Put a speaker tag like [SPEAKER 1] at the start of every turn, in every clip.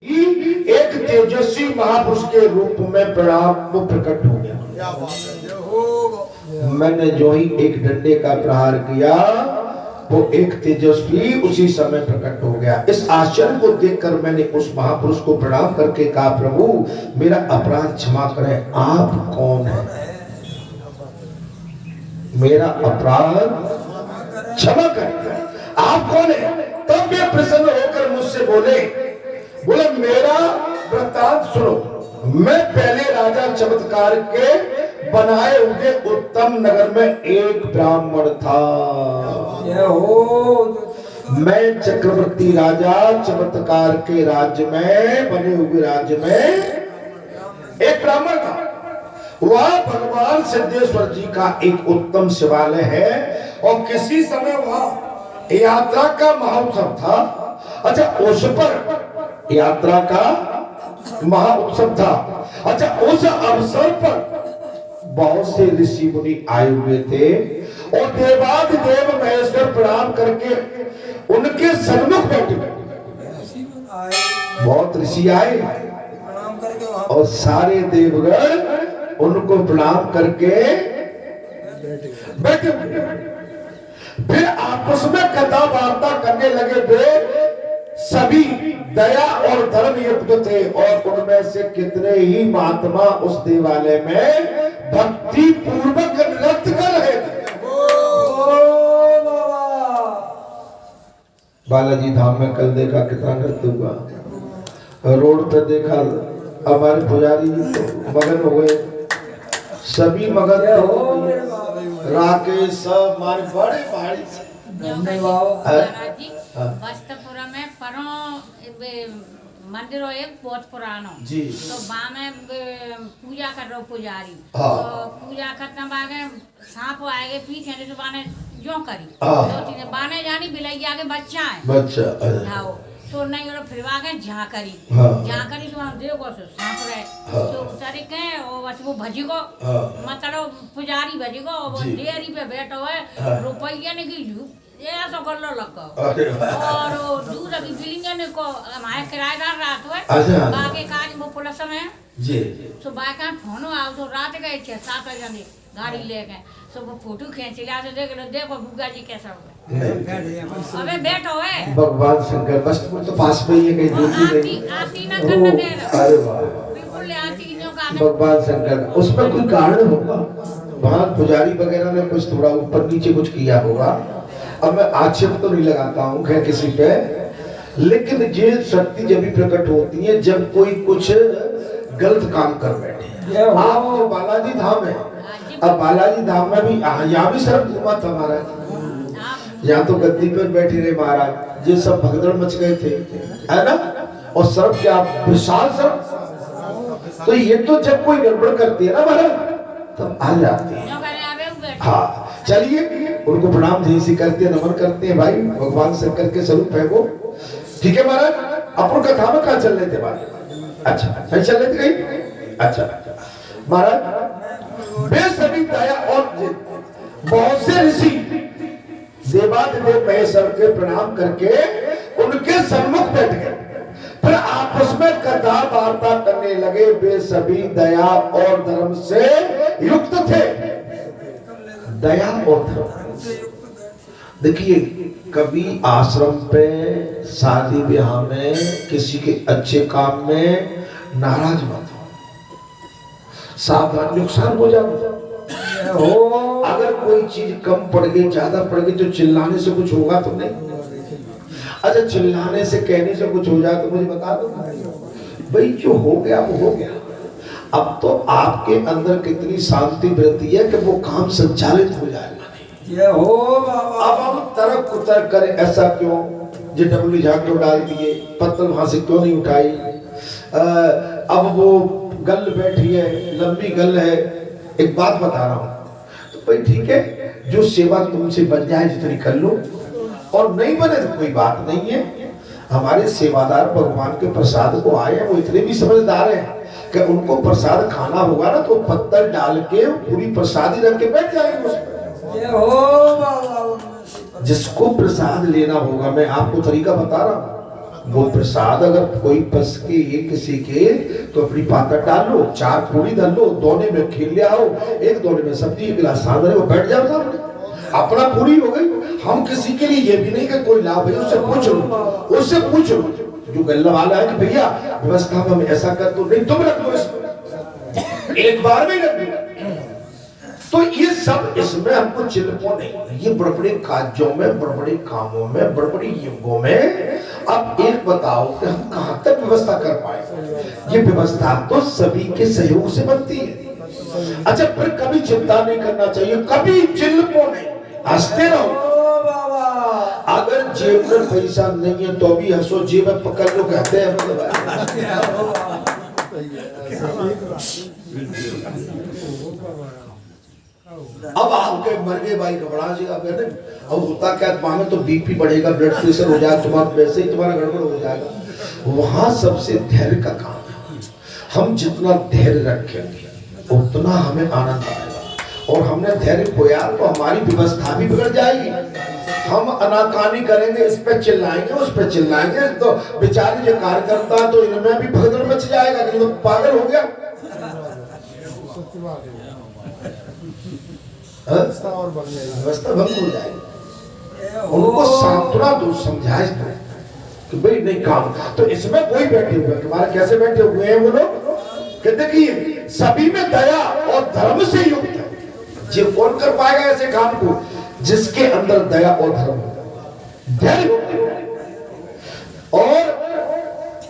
[SPEAKER 1] एक तेजस्वी महापुरुष के रूप में प्रणाम को प्रकट हो गया। मैंने जो ही एक डंडे का प्रहार किया वो एक तेजस्वी उसी समय प्रकट हो गया। इस आश्चर्य को देखकर मैंने उस महापुरुष को प्रणाम करके कहा, प्रभु मेरा अपराध क्षमा करें, आप कौन है? मेरा अपराध क्षमा करें, आप कौन है? तब वे प्रसन्न होकर मुझसे बोले मेरा वृत्तांत सुनो। मैं पहले राजा चमत्कार के बनाए हुए उत्तम नगर में एक ब्राह्मण था। मैं चक्रवर्ती राजा चमत्कार के राज्य में बने हुए राज्य में एक ब्राह्मण था। वह भगवान सिद्धेश्वर जी का एक उत्तम शिवालय है और किसी समय वह यात्रा का महोत्सव था। अच्छा, उस पर यात्रा का महोत्सव था। अच्छा, उस अवसर पर बहुत से ऋषि मुनि आए हुए थे और देवाधिदेव महेश्वर प्रणाम करके उनके सन्मुख बैठे। बहुत ऋषि आए और सारे देवगण उनको प्रणाम करके बैठे। फिर आपस में कथा वार्ता करने लगे। वे सभी दया और धर्म युक्त थे और उनमें से कितने ही महात्मा उस देवालय में भक्ति पूर्वक नृत्य कर रहे थे। बालाजी धाम में कल देखा कितना नृत्य हुआ। रोड पे देखा हमारे पुजारी मगन हो गए, सभी मगन राकेश सब मारे बड़े भारी
[SPEAKER 2] वस्तपुरा में परो मंदिर एक बहुत पुरानो
[SPEAKER 1] जी।
[SPEAKER 2] तो वहाँ में पूजा कर रहे पुजारी। तो पूजा खत्म आगे सांप आएगे पीछे तो बाने जो करी तो बाने जानी बिलाई आगे बच्चा है तो नहीं और फिर आगे जहाँ करी तो हम देखो सांप रहे तो उतारे के और बस वो भजी को मतलब पुजारी भजी को वो डेयरी पे बैठो है रुपया ने की ऐसा कर लो लग और दूध अभी बिलिंग को हमारे किराएदार रात हुए बाकी काज वो पुलिस में
[SPEAKER 1] जी
[SPEAKER 2] तो बाकी फोन आओ तो रात गए 6-7 जने गाड़ी लेके तो वो फोटो खींच लिया तो देख लो देखो बुग्गा जी कैसा हुआ। अबे बैठो है
[SPEAKER 1] भगवान शंकर बस तो पास में ही है कहीं दूर नहीं
[SPEAKER 2] आती ना करने दे रहा।
[SPEAKER 1] अरे वाह
[SPEAKER 2] बिल्कुल आती जो का
[SPEAKER 1] भगवान शंकर उसमें कोई कारण होगा। वहाँ पुजारी वगैरह ने कुछ थोड़ा ऊपर नीचे कुछ किया होगा। अब मैं आक्षेप तो नहीं लगाता हूँ खैर किसी पे, लेकिन ये शक्ति जब भी प्रकट होती है जब कोई कुछ गलत काम कर बैठे। आप जो बालाजी धाम है, अब बालाजी धाम में भी यहाँ भी सर्प घुमा था महाराज। यहाँ तो गद्दी पर बैठे रहे महाराज, ये सब भगदड़ मच गए थे है ना। और सर्प क्या विशाल सर्प, तो ये तो जब कोई गड़बड़ करती है ना महाराज तब आ जाती है। हाँ चलिए उनको प्रणाम जैसी करते हैं, नमन करते हैं भाई भगवान शंकर के स्वरूप है वो। ठीक है महाराज, अपन कथा में कहाँ चल रहे थे बात? अच्छा सही चल रहे थे कहीं? अच्छा महाराज वे सभी दया और बहुत से ऋषि देवाधिदेव महेश्वर के प्रणाम करके उनके सन्मुख बैठ गए। फिर आपस में कथा वार्ता करने लगे। वे सभी दया और धर्म से युक्त थे। दया और धर्म देखिए, कभी आश्रम पे शादी ब्याह में किसी के अच्छे काम में नाराज मत हो, सावधान नुकसान हो जाता हो। अगर कोई चीज कम पड़ गई ज्यादा पड़ गई तो चिल्लाने से कुछ होगा तो नहीं। अच्छा चिल्लाने से कहने से कुछ हो जाए तो मुझे बता दो भाई, जो हो गया वो हो गया। अब तो आपके अंदर कितनी शांति वृद्धि है कि वो काम संचालित हो जाएगा। अब हम तरक कुतर करें, ऐसा क्यों जो डबली झाग को डाल दिए, पत्तल वहां से क्यों नहीं उठाई, अब वो गल बैठी है लंबी गल है। एक बात बता रहा हूँ तो भाई ठीक है, जो सेवा तुमसे बन जाए जितनी कर लो और नहीं बने तो कोई बात नहीं है। हमारे सेवादार भगवान के प्रसाद को आए हैं, वो इतने भी समझदार हैं कि उनको प्रसाद खाना होगा ना तो पत्थर डाल के पूरी प्रसादी रख के बैठ जाएंगे उसमें। जिसको प्रसाद लेना होगा, मैं आपको तरीका बता रहा हूँ, वो प्रसाद अगर कोई बस के किसी के तो अपनी पातर डाल लो, 4 पूरी डाल लो, दोने में खीर ले आओ, एक दोने में सब्जी, एक गिलास सादा वो बैठ जाओ सामने, अपना पूरी हो गई। हम किसी के लिए ये भी नहीं कि कोई लाभ है, उससे पूछ लो जो गल्ला वाला है कि भैया व्यवस्था में ऐसा कर दो, नहीं तुम रख लो इसको, एक बार में रख दो। तो ये सब इसमें हमको चिल्को नहीं, ये बड़बड़े कार्यों में, बड़बड़े कामों में, बड़बड़ी युगों में। अब एक बताओ कि हम कहां तक व्यवस्था कर पाए? ये व्यवस्था तो सभी के सहयोग से बनती है। अच्छा, फिर कभी चिंता नहीं करना चाहिए, कभी चिल्को नहीं, हंसते रहो। अगर जेब में पैसा नहीं है तो भी हंसो, जेब में पकड़ लो कहते हैं अब आपके मर गए भाई घबरा जाएगा, अब होता क्या तुम्हारा तो बीपी बढ़ेगा, ब्लड प्रेशर हो जाएगा, तुम्हारा वैसे ही तुम्हारा गड़बड़ हो जाएगा। वहां सबसे धैर्य का काम है। हम जितना धैर्य रखेंगे उतना हमें आनंद आएगा, और हमने धैर्य खोया तो हमारी व्यवस्था भी बिगड़ जाएगी। हम अनाकानी करेंगे, इस पे चिल्लाएंगे, उस पे चिल्लाएंगे, तो बेचारे जो कार्यकर्ता तो इनमें भी भगदड़ मच जाएगा कि तो पागल हो गया। व्यवस्था भंग हो जाएगी। उनको सांत्वना दो, समझाए कि भाई नहीं काम। तो इसमें कोई बैठे हुए तुम्हारे कैसे बैठे हुए हैं वो लोग, कहते कि सभी में दया और धर्म से युक्त है। जी कौन कर पाएगा ऐसे काम को? जिसके अंदर दया और धर्म धैर्य, और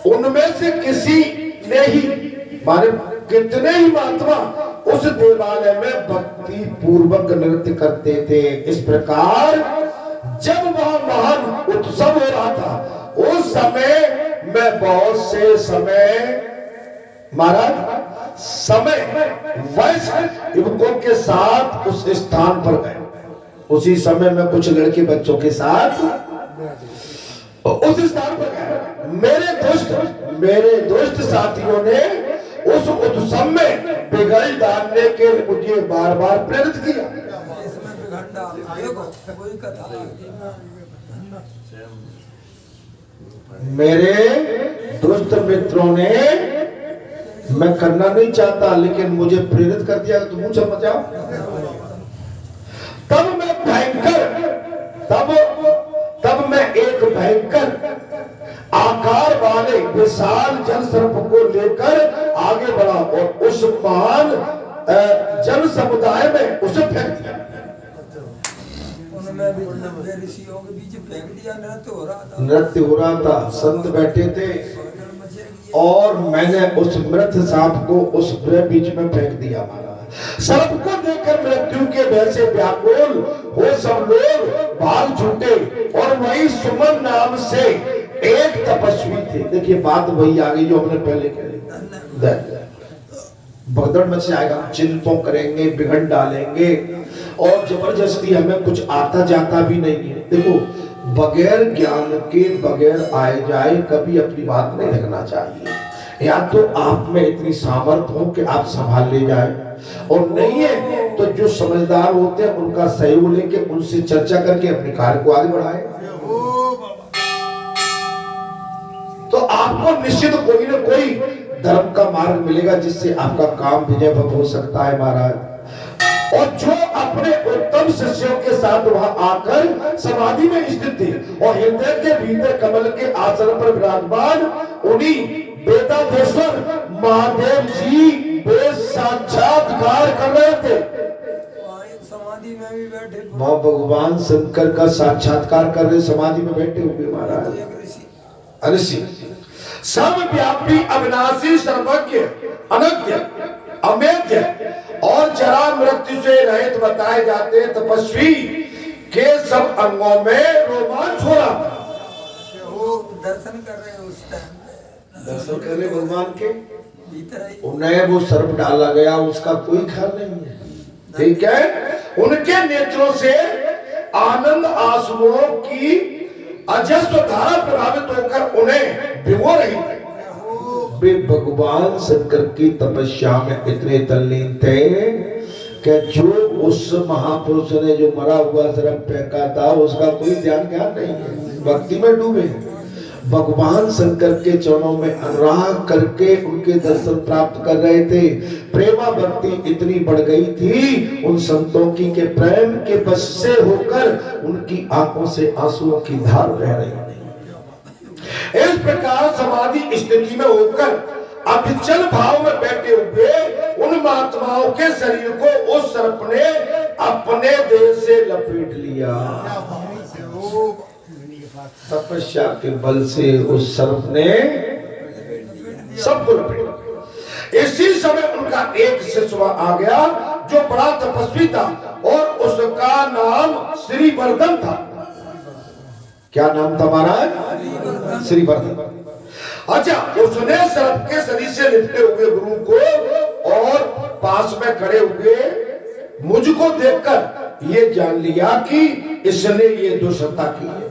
[SPEAKER 1] उनमें से किसी ने ही माने कितने ही महात्मा उस देवालय में भक्ति पूर्वक नृत्य करते थे। इस प्रकार जब वहां महान उत्सव हो रहा था उस समय में बहुत से वयस्क युवकों के साथ उस स्थान पर गए। उसी समय में कुछ लड़के बच्चों के साथ उस स्थान पर गए। मेरे दुष्ट साथियों ने उस उत्सव में बिगड़ डालने के लिए मुझे बार बार प्रेरित किया। मेरे दुष्ट मित्रों ने, मैं करना नहीं चाहता लेकिन मुझे प्रेरित कर दिया, तुम मुझे बचाओ। तब मैं एक भयंकर आकार वाले विशाल जल सर्प को लेकर आगे बढ़ा और उस महान जन समुदाय में उसे फेंक दिया। ऋषियों के बीच फेंक दिया, नृत्य हो रहा था, संत बैठे थे और मैंने उस मृत सांप को उस बीच में फेंक दिया। सर्प को देखकर मृत्यु के भय से व्याकुल हो सब लोग भाग छूटे और वही सुमन नाम से एक तपस्वी थे। देखिए बात वही आ गई जो हमने पहले कही, भगदड़ मच जाएगा, चिंतों करेंगे, बिगड़ डालेंगे और जबरदस्ती हमें कुछ आता जाता भी नहीं है। देखो बगैर ज्ञान के, बगैर आए जाए कभी अपनी बात नहीं रखना चाहिए। या तो आप में इतनी सामर्थ्य हो कि आप संभाल ले जाए, और नहीं है तो जो समझदार होते हैं उनका सहयोग लेके उनसे चर्चा करके अपने कार्य को आगे बढ़ाए। तो आपको निश्चित कोई ना कोई धर्म का मार्ग मिलेगा जिससे आपका काम विजय हो सकता है महाराज। और जो अपने उत्तम शिष्यों के साथ वहां आकर समाधि में स्थित थे और हृदय के भीतर कमल के आसन पर विराजमान उन्हीं वेदाधीश्वर महादेव जी वे साक्षात्कार कर रहे थे। समाधि में भी बैठे वहां भगवान शंकर का साक्षात्कार कर रहे, समाधि में बैठे हुए महाराज। ऋषि सर्वव्यापी, अविनाशी, सर्वज्ञ, अनंत, अमेध्य और जरा मृत्यु से रहित बताए जाते तपस्वी के सब अंगों में रोमांच हो रहा था। वो दर्शन कर रहे उस टाइम, दर्शन कर रहे भगवान के भीतर उन्हें वो सर्प डाला गया, उसका कोई ख्याल नहीं है। ठीक है, उनके नेत्रों से आनंद आंसुओं की अजस्र धारा प्रभावित होकर उन्हें भिगो रही थी। वे भगवान शंकर की तपस्या में इतने तल्लीन थे कि जो उस महापुरुष ने जो मरा हुआ सर्प फेंका था उसका कोई ध्यान नहीं है, भक्ति में डूबे। भगवान शंकर के चरणों में अनुराग करके उनके दर्शन प्राप्त कर रहे थे। प्रेमा भक्ति इतनी बढ़ गई थी उन संतों की के प्रेम के बस से होकर उनकी आंखों से आंसुओं की धार बह रही थी। इस प्रकार समाधि स्थिति में होकर अविचल भाव में बैठे हुए उन महात्माओं के शरीर को उस सर्प ने अपने देह से लपेट लिया। तपस्या के बल से उस सर्प ने सबको लपेटा। इसी समय उनका एक शिष्य आ गया जो बड़ा तपस्वी था और उसका नाम श्रीवर्धन था। क्या नाम था महाराज? श्रीवर्धन। अच्छा, उसने सर्प के शरीर से लिपटे हुए गुरु को और पास में खड़े हुए मुझको देखकर ये जान लिया कि इसने ये दुष्टता की है।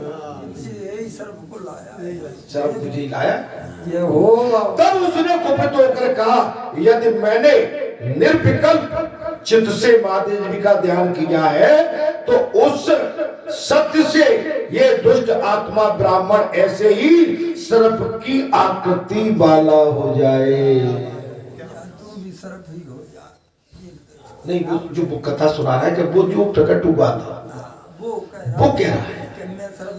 [SPEAKER 1] सर्प मुझे लाया ये हो। तब उसने कुपित होकर कहा, यदि मैंने निर्विकल्प चित्त से माँ देवी का ध्यान किया है तो उस सत्य से ये दुष्ट आत्मा ब्राह्मण ऐसे ही सर्प की आकृति वाला हो जाए। नहीं, वो जो वो कथा सुना रहा है कि वो जो प्रकट हुआ था वो कह रहा है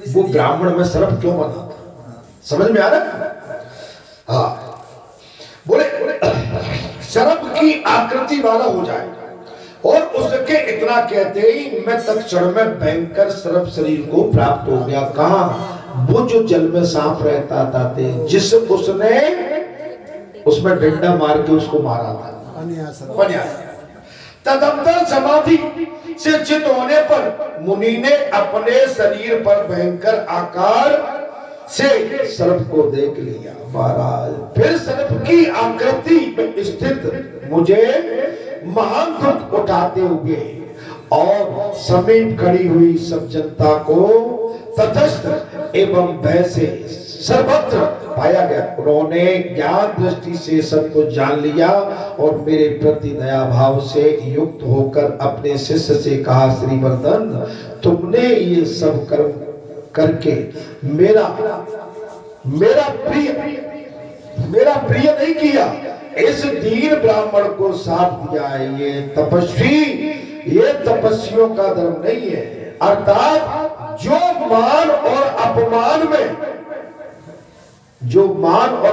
[SPEAKER 1] वो ब्राह्मण में सर्प क्यों बना था। समझ में आ रहा है? हाँ, बोले सर्प की आकृति वाला हो जाए और उसके इतना कहते ही मैं तत्क्षण में भयंकर सर्प शरीर को प्राप्त हो गया। कहा? वो जो जल में सांप रहता था जिस उसने उसमें डंडा मार के उसको मारा था। तदंतर समाधि से चित होने पर मुनि ने अपने शरीर पर भयंकर आकार से सर्प को देख लिया। महाराज फिर सर्प की आकृति में स्थित मुझे महान दुख उठाते हुए और समीप खड़ी हुई सब जनता को तटस्थ एवं भय से सर्वत्र पाया गया। उन्होंने ज्ञान दृष्टि से सबको जान लिया और मेरे प्रति दया भाव से युक्त होकर अपने शिष्य से कहा, श्रीवर्धन तुमने ये सब कर्म करके मेरा प्रिय नहीं किया। इस दीन ब्राह्मण को साथ दिया है। ये तपस्वियों का धर्म नहीं है। अर्थात जो मान और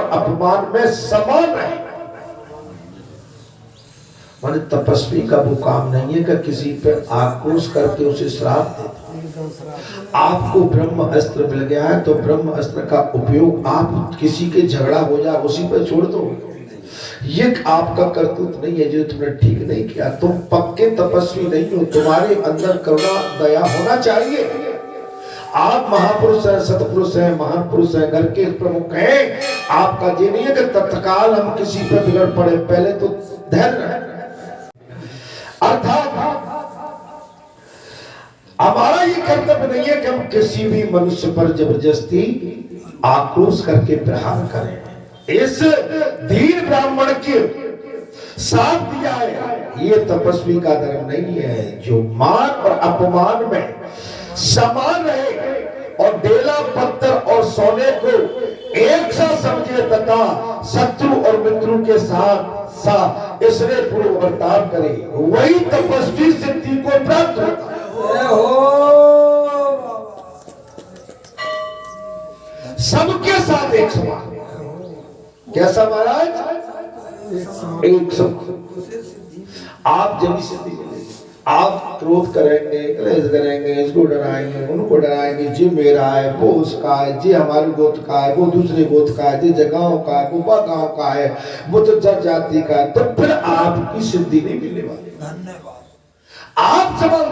[SPEAKER 1] अपमान में समान है। माने तपस्वी का वो काम नहीं है कि किसी पे आक्रोश करके उसे श्राप दे। आपको ब्रह्म अस्त्र मिल गया है तो ब्रह्म अस्त्र का उपयोग आप किसी के झगड़ा हो जाए उसी पर छोड़ दो। ये आपका करतूत नहीं है जो तुमने ठीक नहीं किया। तुम पक्के तपस्वी नहीं हो, तुम्हारे अंदर करुणा दया होना चाहिए। आप महापुरुष हैं, सतपुरुष हैं, महान पुरुष हैं, घर के प्रमुख हैं। आपका ये नहीं है कि तत्काल हम किसी पर बिगड़ पड़े, पहले तो धैर्य रखें। अर्थात हमारा ये कर्तव्य नहीं है कि हम किसी भी मनुष्य पर जबरदस्ती आक्रोश करके प्रहार करें। इस धीर ब्राह्मण के साथ दिया है ये तपस्वी का धर्म नहीं है। जो मान और अपमान में समान रहे और डेला पत्थर और सोने को एक सा समझे तथा शत्रु और मित्रों के साथ इसने पूर्व बर्ताव करे, वही तपस्वी सिद्धि को प्राप्त होता है। सबके साथ एक समान। कैसा महाराज? एक समान। आप जब सिद्धि आप क्रोध करेंगे, क्लेश करेंगे, इसको डराएंगे, उनको डराएंगे, जी मेरा है, वो उसका है, जी हमारे गोत्र का है, वो दूसरे गोत्र का है, जी जगहों का है, वो गांव का है, वो तो जट जाति का है, तो फिर आपकी सिद्धि नहीं मिलने वाली। धन्यवाद। आप सवाल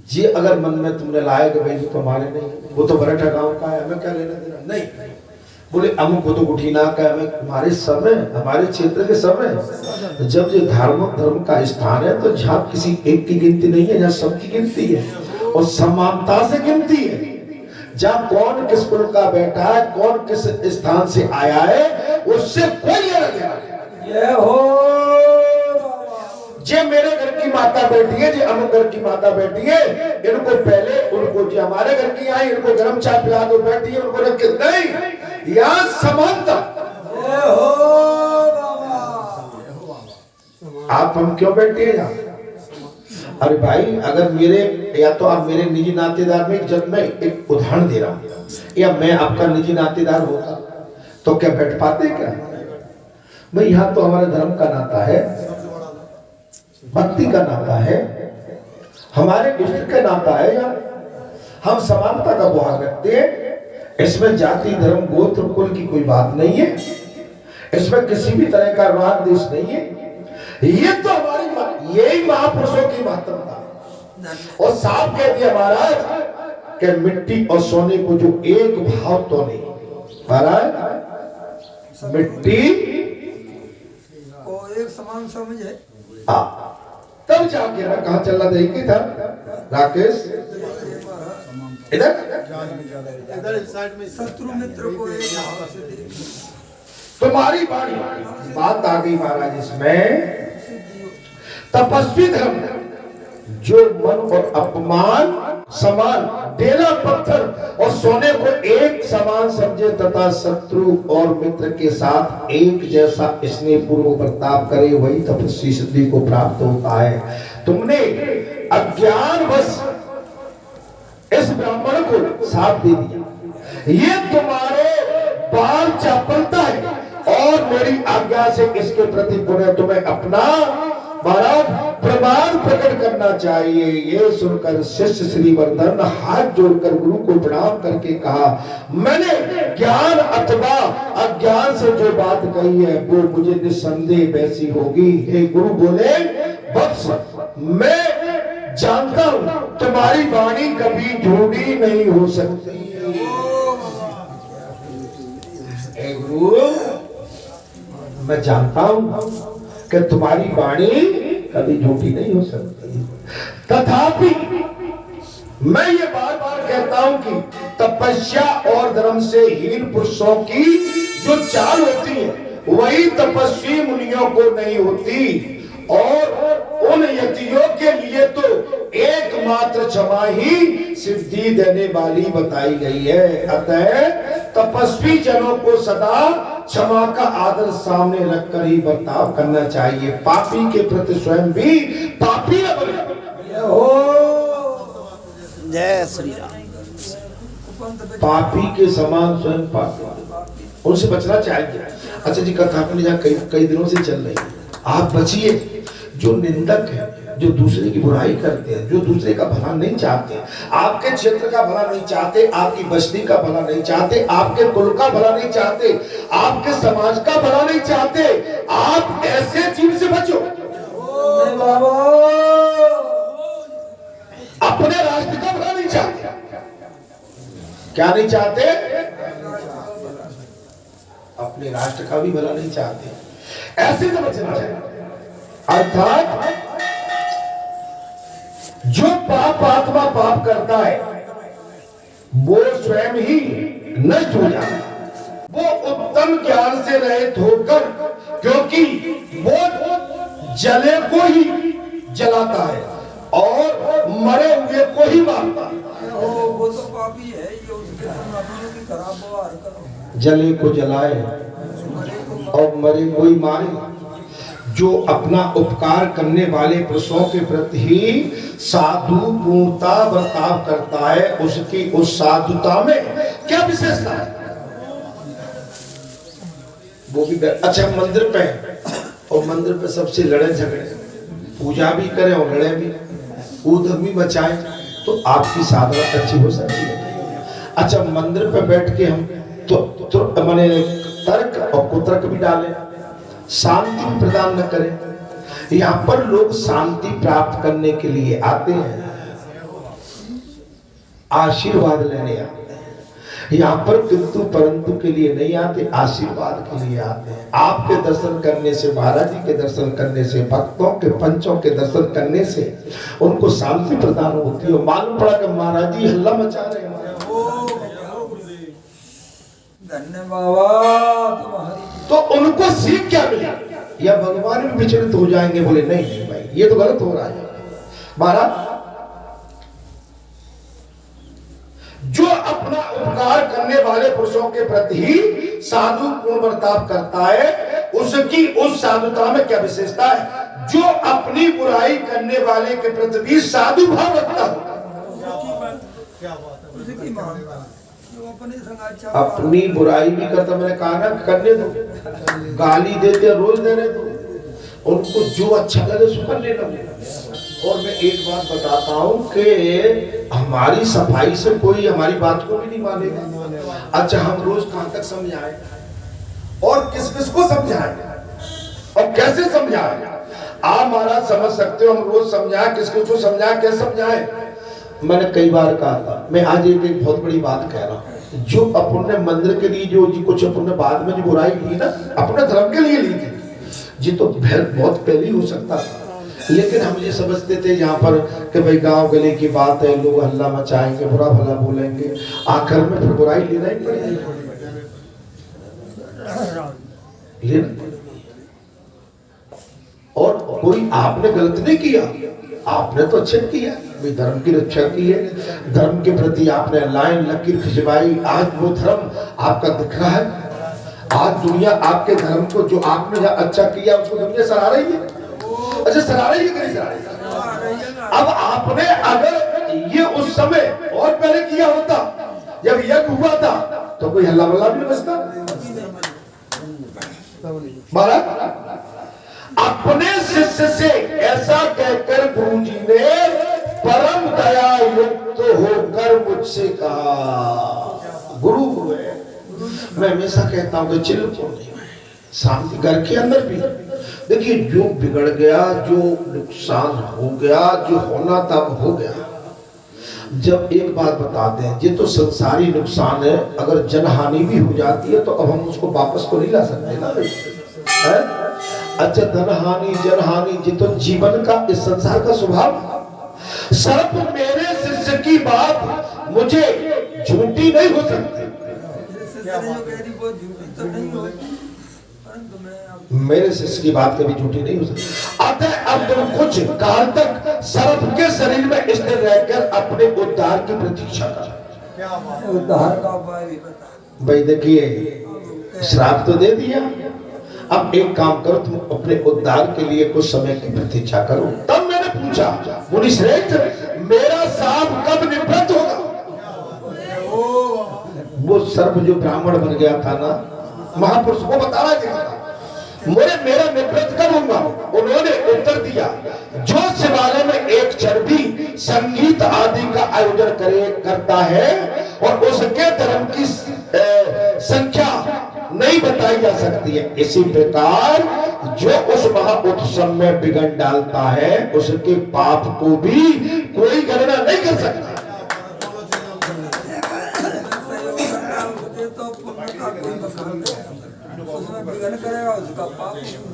[SPEAKER 1] जी अगर मन में तुमने लाया कि भाई तो हमारे नहीं, वो तो बरठा गांव का है, हमें क्या लेना देना नहीं। बोले अमुक को तो गुठीना का हमारे समय, हमारे क्षेत्र के समय जब ये धर्म का स्थान है तो जहाँ किसी एक की गिनती नहीं है, जहाँ सबकी गिनती है और समानता से गिनती है। जहाँ कौन किस कुल का बैठा है, कौन किस स्थान से आया है, उससे कोई लेना देना। ये हो जे मेरे घर की माता बैठी है, जो अमुक घर की माता बैठी है, इनको पहले उनको जो हमारे घर की आई इनको गर्म चाय पिला दो, बैठी है उनको रख के नहीं, यहाँ समानता। आप हम क्यों बैठे हैं यहाँ? अरे भाई अगर मेरे या तो आप मेरे निजी नातेदार में, जब मैं एक उदाहरण दे रहा हूँ, या मैं आपका निजी नातेदार होता तो क्या बैठ पाते क्या? भाई यहाँ तो हमारे धर्म का नाता है, भक्ति का नाता है, हमारे इष्ट का नाता है, या हम समानता का बुहार रखते हैं। इसमें जाति धर्म गोत्र कुल की कोई बात नहीं है, इसमें किसी भी तरह का राग देश नहीं है। ये तो हमारी यही महापुरुषों की महत्वता। और साहब कह दिया महाराज कि मिट्टी और सोने को जो एक भाव तो नहीं, महाराज मिट्टी
[SPEAKER 3] को एक समान समझे,
[SPEAKER 1] तब जाके ना कहाँ चल रहा था, एक ही था राकेश इधर
[SPEAKER 3] साइड में शत्रु मित्र को एक भाव से देख।
[SPEAKER 1] तुम्हारी बाणी बात आ गई महाराज। इसमें तपस्वी धर्म जो मन और अपमान समान, डेला पत्थर और सोने को एक समान समझे तथा शत्रु और मित्र के साथ एक जैसा स्नेह पूर्वक बर्ताव करे, वही तपस्वी सिद्धि को प्राप्त होता है। तुमने अज्ञानवश इस ब्राह्मण को साथ दे दिया, ये तुम्हारे बाल चपलता है और मेरी आज्ञा से इसके प्रति पुनः तुम्हें अपना महाराज प्रमाण प्रकट करना चाहिए। ये सुनकर शिष्य श्रीवर्धन हाथ जोड़कर गुरु को प्रणाम करके कहा, मैंने ज्ञान अथवा अज्ञान से जो बात कही है वो मुझे निस्संदेह वैसी होगी। हे गुरु बोले, वत्स मैं जानता हूं तुम्हारी वाणी कभी झूठी नहीं हो सकती। हे गुरु मैं जानता हूं कि तुम्हारी वाणी कभी झूठी नहीं हो सकती, तथापि मैं ये बार बार कहता हूं कि तपस्या और धर्म से हीन पुरुषों की जो चाल होती है वही तपस्वी मुनियों को नहीं होती, और उन यतियों के लिए तो एकमात्र क्षमा ही सिद्धि देने वाली बताई गई है। अतः तपस्वी जनों को सदा क्षमा का आदर सामने रखकर ही बर्ताव करना चाहिए। पापी के प्रति स्वयं भी पापी न बने।
[SPEAKER 4] जय श्री राम।
[SPEAKER 1] पापी के समान स्वयं पापी, उनसे बचना चाहिए। अच्छा जी, कथा अपनी जहाँ कई दिनों से चल रही है, आप बचिए। जो निंदक है, जो दूसरे की बुराई करते हैं, जो दूसरे का भला नहीं चाहते, आपके क्षेत्र का भला नहीं चाहते, आपकी बस्ती का भला नहीं चाहते, आपके कुल का भला नहीं चाहते, आपके समाज का भला नहीं चाहते, आप ऐसे जीव से बचो। अपने राष्ट्र का भला नहीं चाहते, क्या नहीं चाहते? अपने राष्ट्र का भी भला नहीं चाहते, ऐसे से बचना चाहिए। अर्थात जो पाप आत्मा पाप करता है वो स्वयं ही नष्ट हो जाता है, वो उत्तम ज्ञान से रहित होकर, क्योंकि वो जले को ही जलाता है और मरे हुए को ही मारता है।
[SPEAKER 3] वो तो पापी है, ये उसके अपने की खराब व्यवहार करो।
[SPEAKER 1] जले को जलाए और मरे को ही मारे। जो अपना उपकार करने वाले पुरुषों के प्रति ही साधु पूर्णता बर्ताव करता है, उसकी उस साधुता में क्या विशेषता है? वो भी अच्छा मंदिर पे और मंदिर पे सबसे लड़े झगड़े, पूजा भी करें और लड़े भी, उधर भी बचाएं, तो आपकी साधना अच्छी हो सकती है। अच्छा मंदिर पे बैठ के हम तो माने तर्क और कुतर्क भी डालें, शांति प्रदान न करें। यहाँ पर लोग शांति प्राप्त करने के लिए आते हैं, आशीर्वाद लेने आते हैं। यहाँ पर किंतु परंतु के लिए नहीं आते, आशीर्वाद के लिए आते हैं। आपके दर्शन करने से, महाराज जी के दर्शन करने से, भक्तों के पंचों के दर्शन करने से उनको शांति प्रदान होती है। मालूम पड़ा कि महाराज जी हल्ला मचा रहे हैं।
[SPEAKER 3] धन्यवाद तुम्हारी।
[SPEAKER 1] तो उनको सीख क्या मिली? या भगवान भी विचलित हो जाएंगे, बोले नहीं नहीं भाई ये तो गलत हो रहा है। महाराज जो अपना उपकार करने वाले पुरुषों के प्रति ही साधु पूर्ण बर्ताव करता है, उसकी उस साधुता में क्या विशेषता है? जो अपनी बुराई करने वाले के प्रति भी साधु भाव रखता हो। अपनी बुराई भी करता, मैंने कहा ना करने दो, गाली देते रोज देने दो, उनको जो अच्छा लगे सो करने दो। और मैं एक बात बताता हूँ कि हमारी सफाई से कोई हमारी बात को भी नहीं मानेगा। अच्छा हम रोज कहाँ तक समझाएं और किस किस को समझाएं और कैसे समझाएं? आप महाराज समझ सकते हो, हम रोज समझाएं, किस किस को समझाएं, कैसे समझाएं? मैंने कई बार कहा था, मैं आज एक बहुत बड़ी बात कह रहा हूँ। जो अपन ने मंदिर के लिए जो कुछ अपन ने बाद में जो बुराई की ना, अपने धर्म के लिए ली थी जी, तो बहुत पहले हो सकता था, लेकिन हम ये समझते थे यहाँ पर कि भाई गांव गले की बात है, लोग हल्ला मचाएंगे, बुरा भला बोलेंगे, आखिर में फिर बुराई लेना ही पड़ेगी। और कोई आपने गलत नहीं किया, आपने तो अच्छा किया, भाई धर्म की रक्षा की है, धर्म के प्रति आपने लाइन लकीर खिंचवाई, आज वो धर्म आपका दिख रहा है। आज दुनिया आपके धर्म को जो आपने अच्छा किया उसको दुनिया सराह रही है। अच्छा सराह रही है कि नहीं सराह रही है? अब आपने अगर ये उस समय और पहले किया होता, जब यज्ञ हुआ था, तो कोई हल्ला बल्ला भी नहीं बचता। महाराज अपने शिष्य से ऐसा कहकर गुरु जी ने परम दया युक्त होकर मुझसे कहा, गुरु है, मैं हमेशा कहता हूं कि चिल्ल क्यों नहीं, शांति घर के अंदर भी देखिए, जो बिगड़ गया, जो नुकसान हो गया, जो होना तब हो गया। जब एक बात बताते हैं, ये तो संसारी नुकसान है, अगर जनहानि भी हो जाती है तो अब हम उसको वापस तो नहीं ला सकते ना है? अच्छा धनहानि जनहानि ये तो जीवन का, इस संसार का स्वभाव। सर्प मेरे शिष्य की बात मुझे झूठी नहीं हो सकती, मेरे शिष्य की बात कभी झूठी नहीं हो सकती। अतः अब तुम कुछ काल तक सर्प के शरीर में स्थिर रहकर अपने उद्धार की प्रतीक्षा कर।
[SPEAKER 3] उद्धार का उपाय भी बता।
[SPEAKER 1] भाई देखिए, श्राप तो दे दिया, अब एक काम करो, तुम अपने उद्धार के लिए कुछ समय की प्रतीक्षा करो। तब मैंने पूछा, मुनि श्रेष्ठ मेरा शाप कब निवृत्त होगा? वो सर्प जो ब्राह्मण बन गया था ना, महापुरुष को बता रहा था, मेरा निवृत्त कब होगा? उन्होंने उत्तर दिया, जो शिवालय में एक क्षण भी संगीत आदि का आयोजन करता है और उसके धर्म की संख्या नहीं बताई जा सकती है, इसी प्रकार जो उस महाउत्सव में बिगड़ डालता है उसके पाप को भी कोई गणना नहीं कर सकता।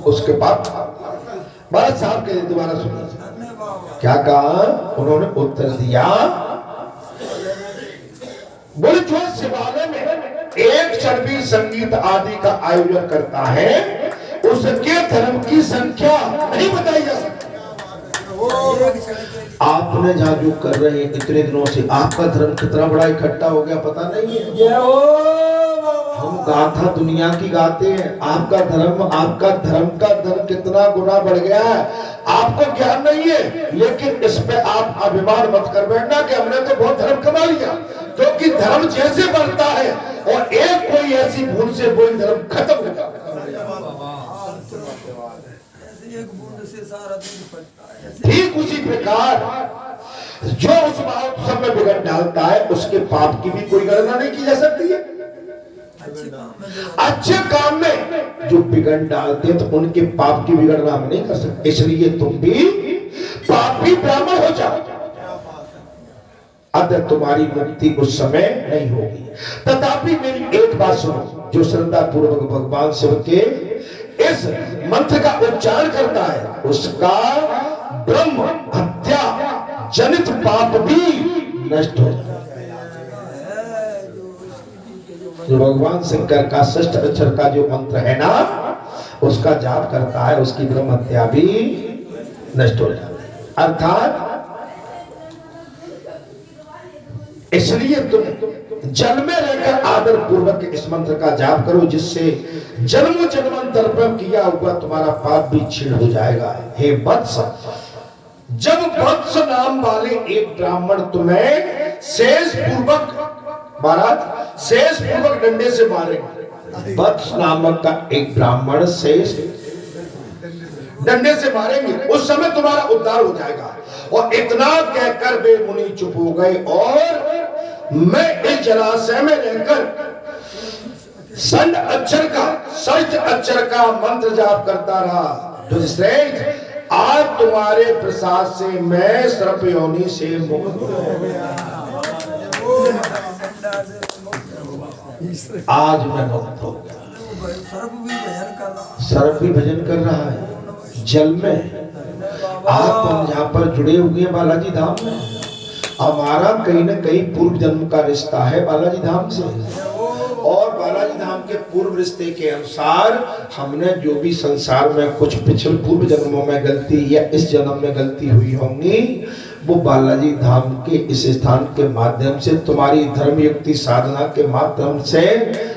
[SPEAKER 1] उसके पाप महाराज साहब के दोबारा सुनिए क्या कहा उन्होंने, उत्तर दिया, बोले जो शिवालय में एक क्षण भी संगीत आदि का आयोजन करता है उसके धर्म की संख्या नहीं बताई जा सकती। आपने जहाँ जो कर रहे हैं इतने दिनों से, आपका धर्म कितना बड़ा इकट्ठा हो गया पता नहीं है। हम गाथा दुनिया की गाते हैं, आपका धर्म का धन कितना गुना बढ़ गया है, आपको ज्ञान नहीं है। लेकिन इस पे आप अभिमान मत कर बैठना कि हमने तो बहुत धर्म कमा लिया, क्योंकि धर्म जैसे बढ़ता है और एक कोई ऐसी भूल से कोई धर्म खत्म हो जाता है। ठीक उसी प्रकार जो उस महोत्सव में बिगड़ डालता है उसके पाप की भी कोई गणना नहीं की जा सकती है। अच्छे काम में जो बिगड़ डालते हैं तो उनके पाप की भी गणना हम नहीं कर सकते, इसलिए तुम भी पापी ब्राह्मण हो जाओ, अतः तुम्हारी मुक्ति उस समय नहीं होगी। तथापि मेरी एक बात सुनो, जो श्रद्धा पूर्वक भगवान शिव के इस मंत्र का उच्चारण करता है उसका ब्रह्म हत्या जनित पाप भी नष्ट हो जाता है। जो भगवान शंकर का षष्ठ अक्षर का जो मंत्र है ना, उसका जाप करता है उसकी ब्रह्म हत्या भी नष्ट हो जाती है। अर्थात इसलिए तुम जल में रहकर आदर पूर्वक इस मंत्र का जाप करो, जिससे जन्म जन्मांतर पर किया हुआ तुम्हारा पाप भी क्षीण हो जाएगा। हे वत्स, जब वत्स नाम वाले एक ब्राह्मण तुम्हें शेष पूर्वक महाराज शेष पूर्वक डंडे से मारेंगे, वत्स नामक का एक ब्राह्मण शेष डंडे से मारेंगे, उस समय तुम्हारा उद्धार हो जाएगा। और इतना कहकर वे मुनि चुप हो गए और मैं इस जलाशय में रहकर षड अक्षर का मंत्र जाप करता रहा। दुष्श्रेष्ठ, आज तुम्हारे प्रसाद से मैं सर्प योनि से मुक्त हो गया। आज मैं मुक्त हो गया। सर्प भी भजन कर रहा है जल में। आप हम यहाँ पर जुड़े हुए हैं बालाजी धाम में, हमारा कहीं न कहीं पूर्व जन्म का रिश्ता है बालाजी धाम से, और बालाजी धाम के पूर्व रिश्ते के अनुसार हमने जो भी संसार में कुछ पिछले पूर्व जन्मों में गलती या इस जन्म में गलती हुई होंगी, वो बालाजी धाम के इस स्थान के माध्यम से, तुम्हारी धर्मयुक्ति साधना के माध्यम से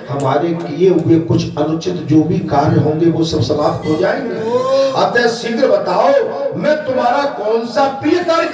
[SPEAKER 1] हमारे किए हुए कुछ अनुचित जो भी कार्य होंगे वो सब समाप्त हो जाएंगे। अतः शीघ्र बताओ, मैं तुम्हारा कौन सा प्रिय कार्य